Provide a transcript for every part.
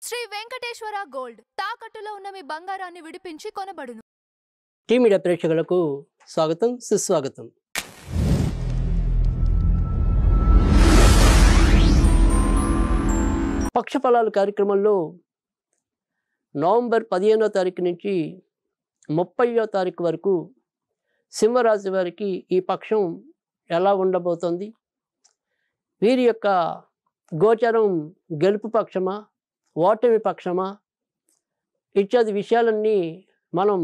Shri Venkateswara gold తాకట్టులో ఉన్న మీ బంగారాన్ని విడిపించి కొనబడును. టీ మీడియా ప్రేక్షకులకు స్వాగతం, సుస్వాగతం. పక్షఫలాలు కార్యక్రమంలో నవంబర్ 15వ తారీఖు నుంచి 30వ తారీఖు వరకు సింహరాశి వారికి ఈ పక్షం ఎలా ఉండబోతోంది, వీరి యొక్క గోచరం గెలుపు పక్షమా, ఓటమి పక్షమా ఇత్యాది విషయాలన్నీ మనం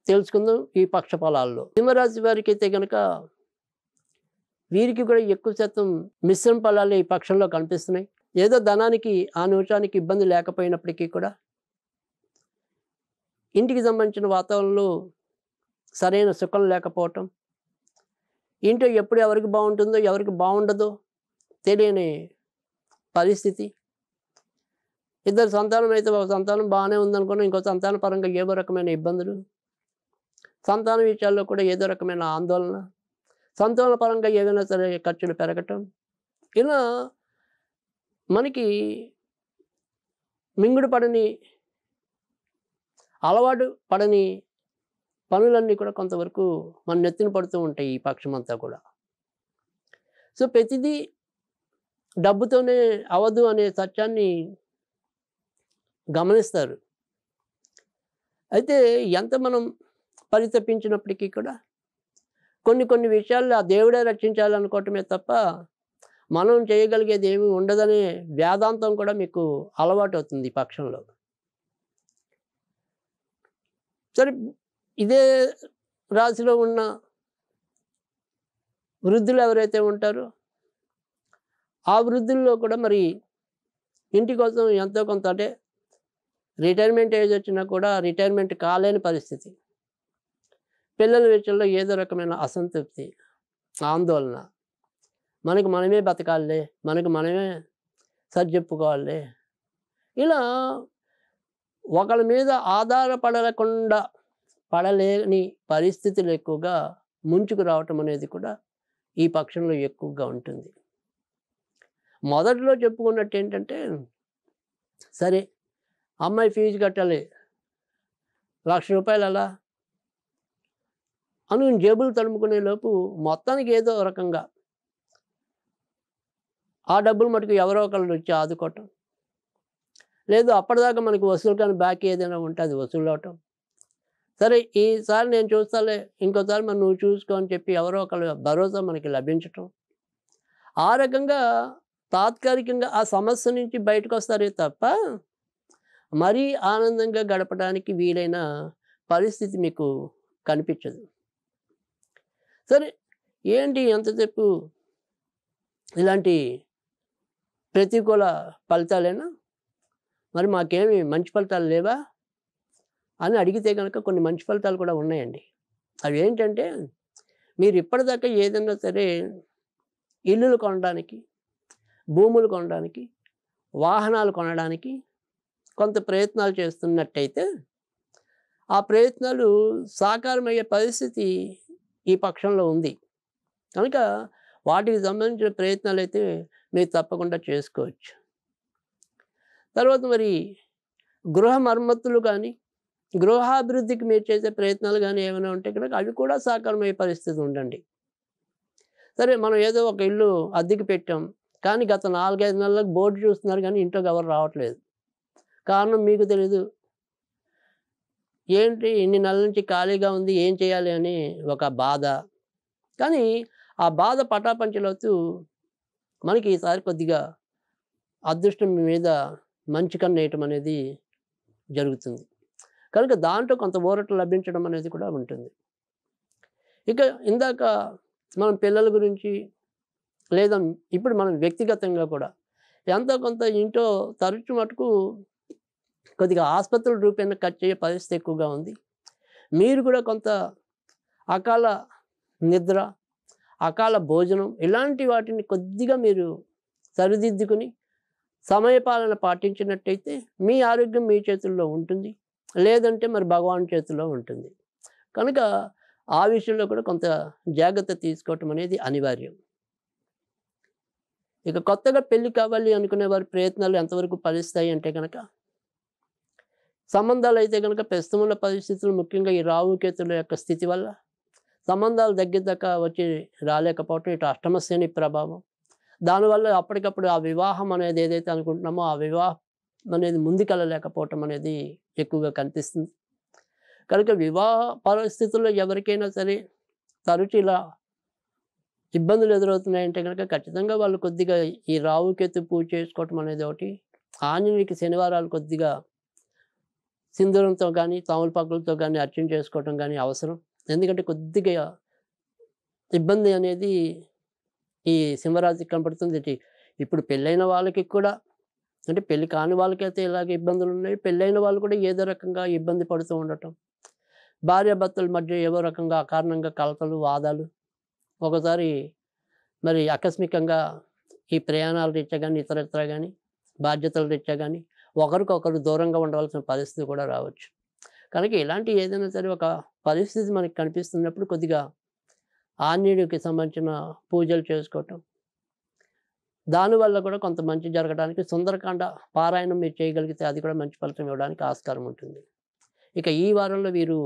తెలుసుకుందాం ఈ పక్ష ఫలాల్లో. సింహరాశి వారికి అయితే కనుక వీరికి కూడా ఎక్కువ శాతం మిశ్రమ ఫలాలు ఈ పక్షంలో కనిపిస్తున్నాయి. ఏదో ధనానికి ఆ నిమిషానికి ఇబ్బంది లేకపోయినప్పటికీ కూడా ఇంటికి సంబంధించిన వాతావరణంలో సరైన సుఖం లేకపోవటం, ఇంట్లో ఎప్పుడు ఎవరికి బాగుంటుందో ఎవరికి బాగుండదో తెలియని పరిస్థితి. ఇద్దరు సంతానం అయితే ఒక సంతానం బాగానే ఉందనుకున్నా ఇంకో సంతాన పరంగా ఏదో రకమైన ఇబ్బందులు, సంతాన విషయాల్లో కూడా ఏదో రకమైన ఆందోళన, సంతాన పరంగా ఏదైనా సరే ఖర్చులు పెరగటం, ఇలా మనకి మింగుడు పడని అలవాటు పడని పనులన్నీ కూడా కొంతవరకు మన నెత్తిన పడుతూ ఉంటాయి ఈ పక్షం అంతా కూడా. సో ప్రతిదీ డబ్బుతోనే అవదు అనే సత్యాన్ని గమనిస్తారు. అయితే ఎంత మనం పరితపించినప్పటికీ కూడా కొన్ని విషయాల్లో ఆ దేవుడే రక్షించాలనుకోవటమే తప్ప మనం చేయగలిగేది ఏమీ ఉండదనే వేదాంతం కూడా మీకు అలవాటు అవుతుంది ఈ పక్షంలో. సరే, ఇదే రాశిలో ఉన్న వృద్ధులు ఎవరైతే ఉంటారో ఆ వృద్ధుల్లో కూడా మరి ఇంటి కోసం ఎంతో కొంత, అంటే రిటైర్మెంట్ ఏజ్ వచ్చినా కూడా రిటైర్మెంట్ కాలేని పరిస్థితి, పిల్లల విషయంలో ఏదో రకమైన అసంతృప్తి, ఆందోళన, మనకు మనమే బతకాలే, మనకు మనమే సరిచెప్పుకోవాలి, ఇలా ఒకళ్ళ మీద ఆధారపడకుండా పడలేని పరిస్థితులు ఎక్కువగా ముంచుకు రావటం అనేది కూడా ఈ పక్షంలో ఎక్కువగా ఉంటుంది. మొదట్లో చెప్పుకున్నట్టు ఏంటంటే, సరే అమ్మాయి ఫీజు కట్టాలి, ₹1,00,000 అలా అని జేబులు తడుముకునే లోపు మొత్తానికి ఏదో రకంగా ఆ డబ్బులు మటుకు ఎవరో ఒకళ్ళు వచ్చి ఆదుకోవటం, లేదు అప్పటిదాకా మనకి వసూలు కానీ బాకీ ఏదైనా ఉంటే అది వసూలు అవటం, సరే ఈసారి నేను చూస్తాలే ఇంకోసారి మరి నువ్వు చూసుకో అని చెప్పి ఎవరో ఒకళ్ళు భరోసా మనకి లభించటం, ఆ రకంగా తాత్కాలికంగా ఆ సమస్య నుంచి బయటకు వస్తారే తప్ప మరీ ఆనందంగా గడపడానికి వీలైన పరిస్థితి మీకు కనిపించదు. సరే, ఏంటి ఎంతసేపు ఇలాంటి ప్రతికూల ఫలితాలేనా, మరి మాకేమి మంచి ఫలితాలు లేవా అని అడిగితే కనుక కొన్ని మంచి ఫలితాలు కూడా ఉన్నాయండి. అవి ఏంటంటే, మీరు ఇప్పటిదాకా ఏదైనా సరే ఇల్లులు కొనడానికి, భూములు కొనడానికి, వాహనాలు కొనడానికి కొంత ప్రయత్నాలు చేస్తున్నట్టయితే ఆ ప్రయత్నాలు సాకారమయ్యే పరిస్థితి ఈ పక్షంలో ఉంది కనుక వాటికి సంబంధించిన ప్రయత్నాలు అయితే మీరు తప్పకుండా చేసుకోవచ్చు. తర్వాత మరి గృహ మరమ్మతులు కానీ, గృహాభివృద్ధికి మీరు చేసే ప్రయత్నాలు కానీ ఏమైనా ఉంటే కనుక అవి కూడా సాకారమయ్యే పరిస్థితి ఉండండి. సరే, మనం ఏదో ఒక ఇల్లు అద్దెకి పెట్టాం కానీ గత 4-5 నెలలకు బోర్డు చూస్తున్నారు కానీ ఇంట్లోకి ఎవరు రావట్లేదు. కారణం మీకు తెలీదు. ఏంటి ఇన్ని నెలల నుంచి ఖాళీగా ఉంది, ఏం చేయాలి అని ఒక బాధ. కానీ ఆ బాధ పటాపంచలవుతూ మనకి ఈసారి కొద్దిగా అదృష్టం మీ మీద మంచి కన్నేయటం అనేది జరుగుతుంది కనుక దాంట్లో కొంత ఊరట లభించడం అనేది కూడా ఉంటుంది. ఇక ఇందాక మనం పిల్లల గురించి, లేదా ఇప్పుడు మనం వ్యక్తిగతంగా కూడా ఎంతో కొంత ఇంట్లో తరచు మటుకు కొద్దిగా ఆసుపత్రుల రూపేణ ఖర్చు అయ్యే పరిస్థితి ఎక్కువగా ఉంది. మీరు కూడా కొంత అకాల నిద్ర, అకాల భోజనం ఇలాంటి వాటిని కొద్దిగా మీరు సరిదిద్దుకుని సమయపాలన పాటించినట్టయితే మీ ఆరోగ్యం మీ చేతుల్లో ఉంటుంది, లేదంటే మరి భగవాన్ చేతుల్లో ఉంటుంది కనుక ఆ విషయంలో కూడా కొంత జాగ్రత్త తీసుకోవటం అనేది అనివార్యం. ఇక కొత్తగా పెళ్లి కావాలి అనుకునే వారి ప్రయత్నాలు ఎంతవరకు ఫలిస్తాయి అంటే కనుక, సంబంధాలు అయితే కనుక ప్రస్తుతం ఉన్న పరిస్థితులు ముఖ్యంగా ఈ రాహుకేతుల యొక్క స్థితి వల్ల సంబంధాలు దగ్గర దాకా వచ్చి రాలేకపోవటం, ఇటు అష్టమ శని ప్రభావం. దానివల్ల అప్పటికప్పుడు ఆ వివాహం అనేది ఏదైతే అనుకుంటున్నామో ఆ వివాహం అనేది ముందుకెళ్ళలేకపోవటం అనేది ఎక్కువగా కనిపిస్తుంది. కనుక వివాహ పరిస్థితుల్లో ఎవరికైనా సరే తరచు ఇలా ఇబ్బందులు ఎదురవుతున్నాయంటే కనుక ఖచ్చితంగా వాళ్ళు కొద్దిగా ఈ రాహుకేతు పూజ చేసుకోవటం అనేది ఒకటి. ఆంజనేయునికి శనివారాలు కొద్దిగా సింధూరంతో కానీ తమలపాకులతో కానీ అర్చన చేసుకోవటం కానీ అవసరం. ఎందుకంటే కొద్దిగా ఇబ్బంది అనేది ఈ సింహరాశికి కనపడుతుంది. ఇప్పుడు పెళ్ళైన వాళ్ళకి కూడా, అంటే పెళ్లి కాని వాళ్ళకైతే ఇలాగ ఇబ్బందులు ఉన్నాయి. పెళ్ళైన వాళ్ళు కూడా ఏదో రకంగా ఇబ్బంది పడుతూ ఉండటం, భార్యాభర్తల మధ్య ఏవో రకంగా అకారణంగా కలతలు, వాదాలు, ఒకసారి మరి ఆకస్మికంగా ఈ ప్రయాణాల రీత్యా కానీ ఇతరత్రా కానీ బాధ్యతల రీత్యా కానీ ఒకరికొకరు దూరంగా ఉండవలసిన పరిస్థితి కూడా రావచ్చు. కనుక ఇలాంటి ఏదైనా సరే ఒక పరిస్థితి మనకి కనిపిస్తున్నప్పుడు కొద్దిగా ఆంజనేయుడికి సంబంధించిన పూజలు చేసుకోవటం, దానివల్ల కూడా కొంత మంచి జరగడానికి సుందరకాండ పారాయణం మీరు చేయగలిగితే అది కూడా మంచి ఫలితం ఇవ్వడానికి ఆస్కారం ఉంటుంది. ఇక ఈ వారంలో వీరు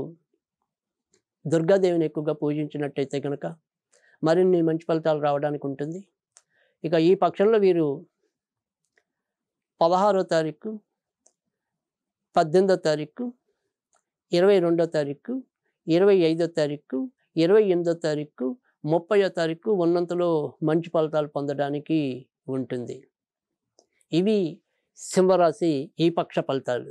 దుర్గాదేవిని ఎక్కువగా పూజించినట్టయితే కనుక మరిన్ని మంచి ఫలితాలు రావడానికి ఉంటుంది. ఇక ఈ పక్షంలో వీరు 16వ తారీఖు, 18వ తారీఖు, 22వ తారీఖు, 25వ తారీఖు, 28వ తారీఖు, 30వ తారీఖు ఉన్నంతలో మంచి ఫలితాలు పొందడానికి ఉంటుంది. ఇవి సింహరాశి ఈ పక్ష ఫలితాలు.